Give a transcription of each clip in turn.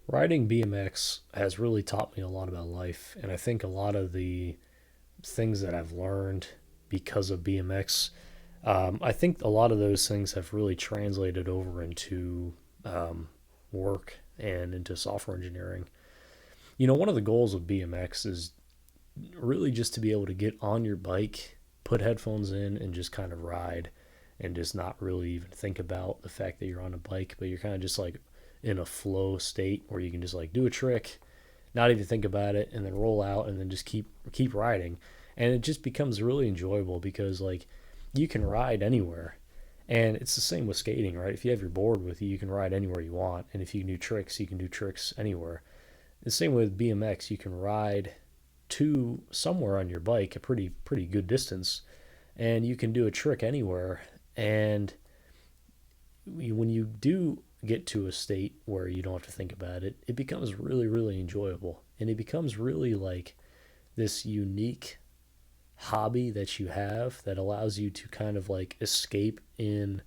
Riding BMX has really taught me a lot about life, and I think a lot of the things that I've learned because of BMX, I think a lot of those things have really translated over into work and into software engineering. One of the goals of BMX is really just to be able to get on your bike, put headphones in, and just kind of ride and just not really even think about the fact that you're on a bike, but you're kind of just like in a flow state where you can just like do a trick, not even think about it, and then roll out and then just keep riding. And it just becomes really enjoyable because like you can ride anywhere. And it's the same with skating, right? If you have your board with you, you can ride anywhere you want. And if you can do tricks, you can do tricks anywhere. The same with BMX, you can ride to somewhere on your bike a pretty good distance, and you can do a trick anywhere. And when you do get to a state where you don't have to think about it, it becomes really enjoyable, and it becomes really like this unique hobby that you have that allows you to kind of like escape in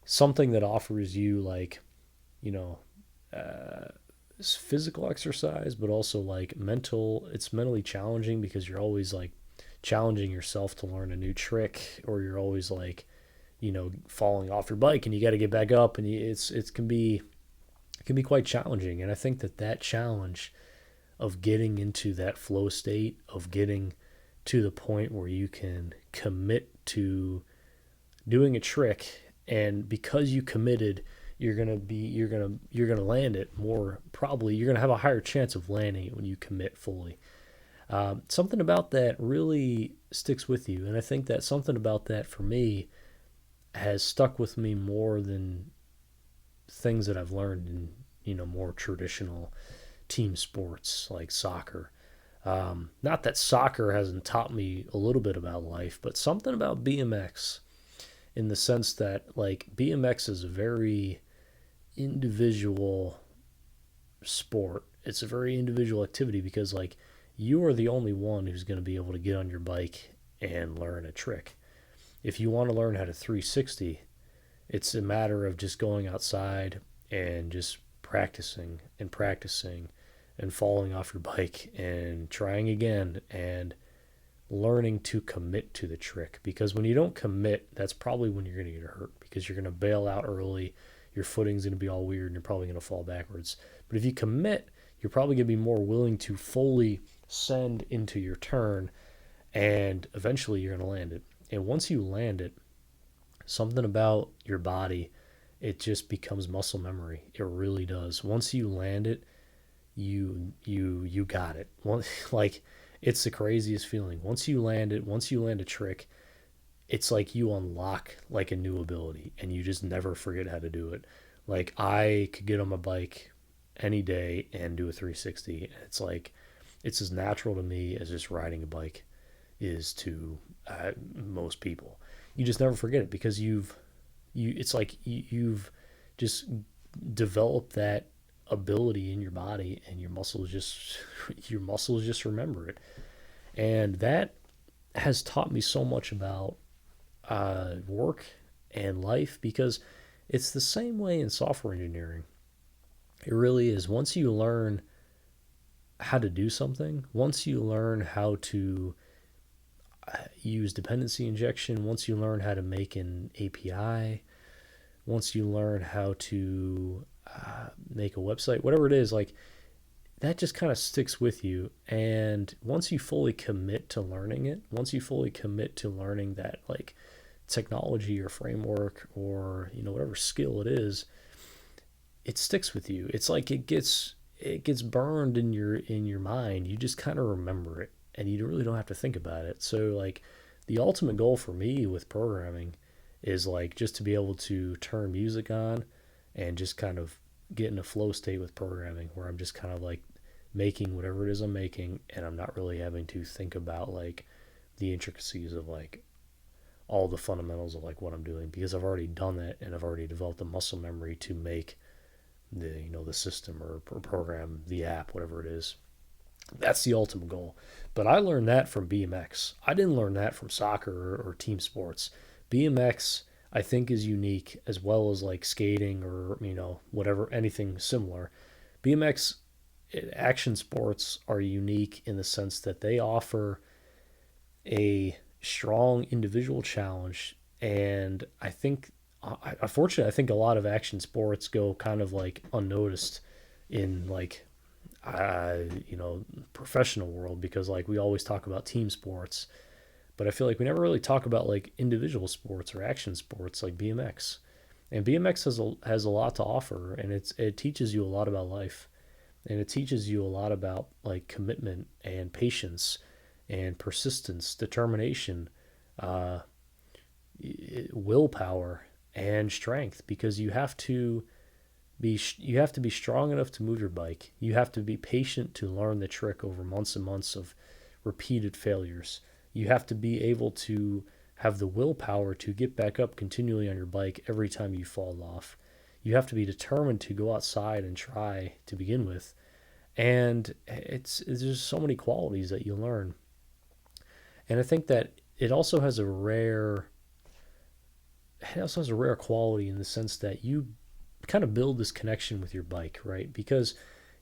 something that offers you like you know uh, physical exercise, but also like mental. It's mentally challenging because you're always like challenging yourself to learn a new trick, or you're always like falling off your bike and you got to get back up, and it can be quite challenging. And I think that that challenge of getting into that flow state, of getting to the point where you can commit to doing a trick, and because you committed, you're gonna land it more. Probably you're gonna have a higher chance of landing it when you commit fully. Something about that really sticks with you, and I think that something about that for me has stuck with me more than things that I've learned in more traditional team sports like soccer. Not that soccer hasn't taught me a little bit about life, but something about BMX, in the sense that like BMX is a very individual sport. It's a very individual activity because like you are the only one who's going to be able to get on your bike and learn a trick. If you want to learn how to 360, it's a matter of just going outside and just practicing and falling off your bike and trying again and learning to commit to the trick. Because when you don't commit, that's probably when you're going to get hurt, because you're going to bail out early, your footing's going to be all weird, and you're probably going to fall backwards. But if you commit, you're probably going to be more willing to fully send into your turn, and eventually you're going to land it. And once you land it, something about your body, it just becomes muscle memory. It really does. Once you land it, you got it. Like it's the craziest feeling. Once you land it, once you land a trick, it's like you unlock like a new ability and you just never forget how to do it. Like I could get on my bike any day and do a 360. It's like it's as natural to me as just riding a bike is to most people. You just never forget it because it's like you've just developed that ability in your body, and your muscles just remember it. And that has taught me so much about work and life, because it's the same way in software engineering. It really is. Once you learn how to do something, once you learn how to use dependency injection, once you learn how to make an API, once you learn how to make a website, whatever it is, like that just kind of sticks with you. And once you fully commit to learning it, once you fully commit to learning that like technology or framework or whatever skill it is, it sticks with you. It's like it gets burned in your mind. You just kind of remember it, and you really don't have to think about it. So like the ultimate goal for me with programming is like just to be able to turn music on and just kind of get in a flow state with programming, where I'm just kind of like making whatever it is I'm making, and I'm not really having to think about like the intricacies of like all the fundamentals of like what I'm doing, because I've already done that and I've already developed the muscle memory to make the system or program the app, whatever it is. That's the ultimate goal. But I learned that from BMX. I didn't learn that from soccer or team sports. BMX, I think, is unique, as well as like skating or whatever, anything similar, BMX action sports are unique in the sense that they offer a strong individual challenge, and I think, unfortunately, I think a lot of action sports go kind of like unnoticed in like uh, professional world, because like we always talk about team sports, but I feel like we never really talk about like individual sports or action sports like BMX. And BMX has a lot to offer, and it teaches you a lot about life, and it teaches you a lot about like commitment and patience and persistence, determination, uh, willpower, and strength, because you have to be strong enough to move your bike. You have to be patient to learn the trick over months and months of repeated failures. You have to be able to have the willpower to get back up continually on your bike every time you fall off. You have to be determined to go outside and try to begin with. And it's just so many qualities that you learn. And I think that it also has a rare quality in the sense that you kind of build this connection with your bike, right? Because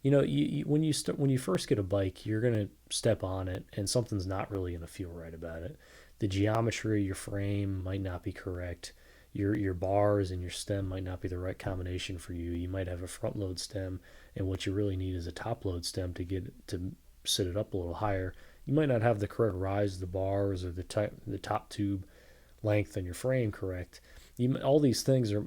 when you first get a bike, you're gonna step on it, and something's not really gonna feel right about it. The geometry of your frame might not be correct. Your bars and your stem might not be the right combination for you. You might have a front load stem, and what you really need is a top load stem to get it to sit it up a little higher. You might not have the correct rise of the bars or the top tube length on your frame correct. All these things are,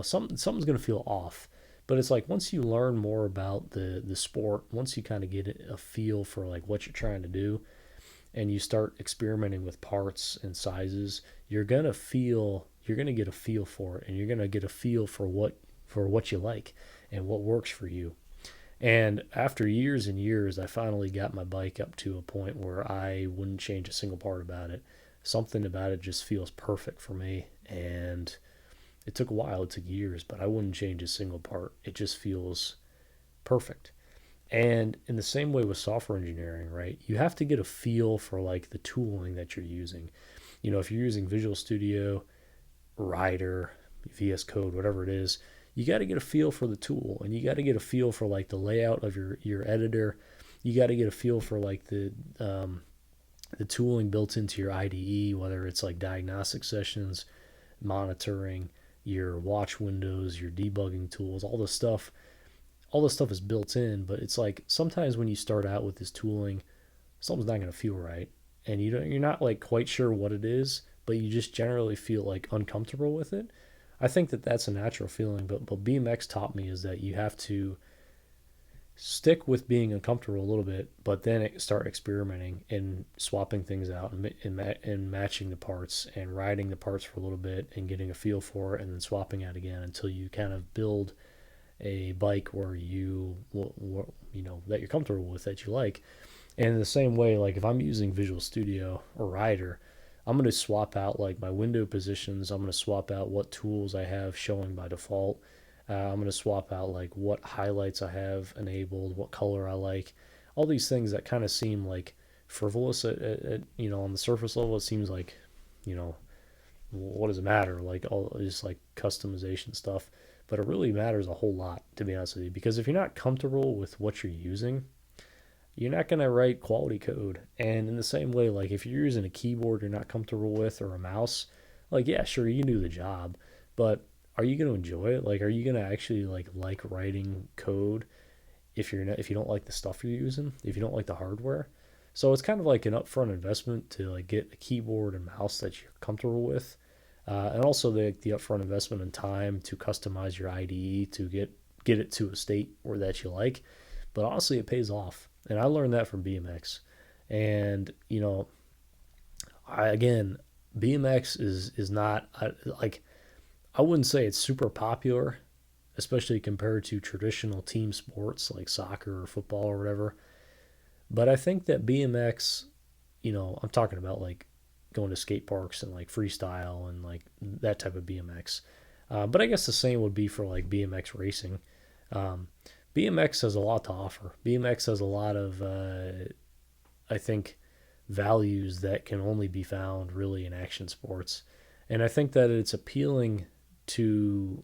something's going to feel off. But it's like once you learn more about the sport, once you kind of get a feel for like what you're trying to do, and you start experimenting with parts and sizes, you're gonna get a feel for it, and you're gonna get a feel for what you like and what works for you. And after years and years, I finally got my bike up to a point where I wouldn't change a single part about it. Something about it just feels perfect for me. And it took a while, it took years, but I wouldn't change a single part. It just feels perfect. And in the same way with software engineering, right? You have to get a feel for like the tooling that you're using. If you're using Visual Studio, Rider, VS Code, whatever it is, you got to get a feel for the tool, and you got to get a feel for like the layout of your editor. You got to get a feel for like the tooling built into your IDE, whether it's like diagnostic sessions, monitoring, your watch windows, your debugging tools, all this stuff is built in. But it's like sometimes when you start out with this tooling, something's not going to feel right, and you're not like quite sure what it is, but you just generally feel like uncomfortable with it. I think that that's a natural feeling, but BMX taught me is that you have to stick with being uncomfortable a little bit, but then start experimenting and swapping things out, and matching the parts and riding the parts for a little bit and getting a feel for it, and then swapping out again until you kind of build a bike where that you're comfortable with, that you like. And in the same way, like if I'm using Visual Studio or Rider, I'm going to swap out like my window positions. I'm going to swap out what tools I have showing by default. I'm going to swap out like what highlights I have enabled, what color I like. All these things that kind of seem like frivolous on the surface level. It seems like, you know, what does it matter? Like all just like customization stuff. But it really matters a whole lot, to be honest with you, because if you're not comfortable with what you're using, you're not going to write quality code. And in the same way, like if you're using a keyboard you're not comfortable with, or a mouse, like yeah, sure, you do the job, but are you going to enjoy it? Like are you going to actually like writing code if you don't like the stuff you're using, if you don't like the hardware? So it's kind of like an upfront investment to like get a keyboard and mouse that you're comfortable with, and also the upfront investment in time to customize your IDE to get it to a state where that you like. But honestly, it pays off, and I learned that from BMX. And I again, BMX is not like, I wouldn't say it's super popular, especially compared to traditional team sports like soccer or football or whatever. But I think that BMX, I'm talking about like going to skate parks and like freestyle and like that type of BMX. But I guess the same would be for like BMX racing. Um, BMX has a lot to offer. BMX has a lot of, I think, values that can only be found really in action sports. And I think that it's appealing to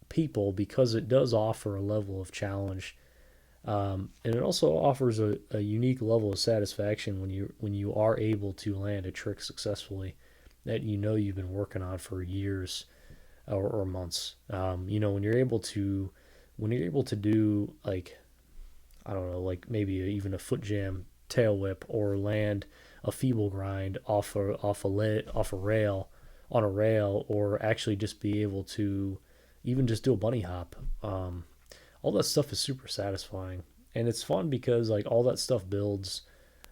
people because it does offer a level of challenge And it also offers a unique level of satisfaction when you are able to land a trick successfully that you know you've been working on for years or months. When you're able to do like I don't know, like maybe even a foot jam tail whip or land a feeble grind off a rail on a rail, or actually just be able to even just do a bunny hop. All that stuff is super satisfying, and it's fun because like all that stuff builds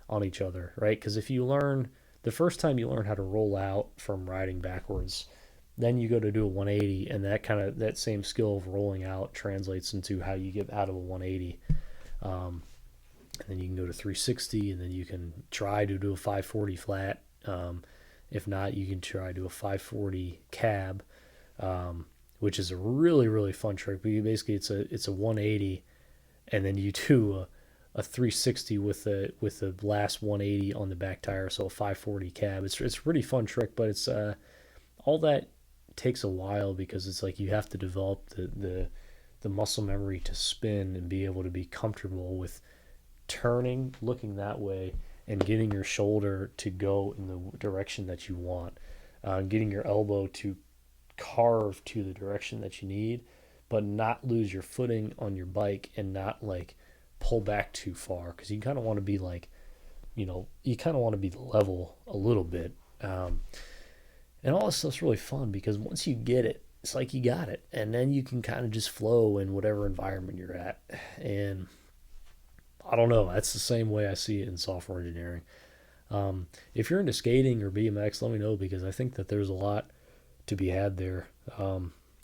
on each other, right? Because if you learn the first time you learn how to roll out from riding backwards, then you go to do a 180, and that same skill of rolling out translates into how you get out of a 180. Um, and then you can go to 360, and then you can try to do a 540 flat. If not, you can try to do a 540 cab, which is a really fun trick. But basically it's a 180, and then you do a 360 with the last 180 on the back tire, so a 540 cab. It's a really fun trick, but it's all that takes a while because it's like you have to develop the muscle memory to spin and be able to be comfortable with turning, looking that way, and getting your shoulder to go in the direction that you want, getting your elbow to carve to the direction that you need, but not lose your footing on your bike and not like pull back too far because you kind of want to be like, you kind of want to be level a little bit. And all this stuff's really fun because once you get it, it's like you got it, and then you can kind of just flow in whatever environment you're at. And I don't know, that's the same way I see it in software engineering. If you're into skating or BMX, let me know because I think that there's a lot to be had there,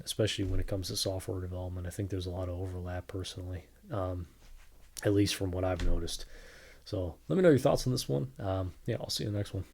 especially when it comes to software development. I think there's a lot of overlap personally, at least from what I've noticed. So let me know your thoughts on this one. Yeah, I'll see you in the next one.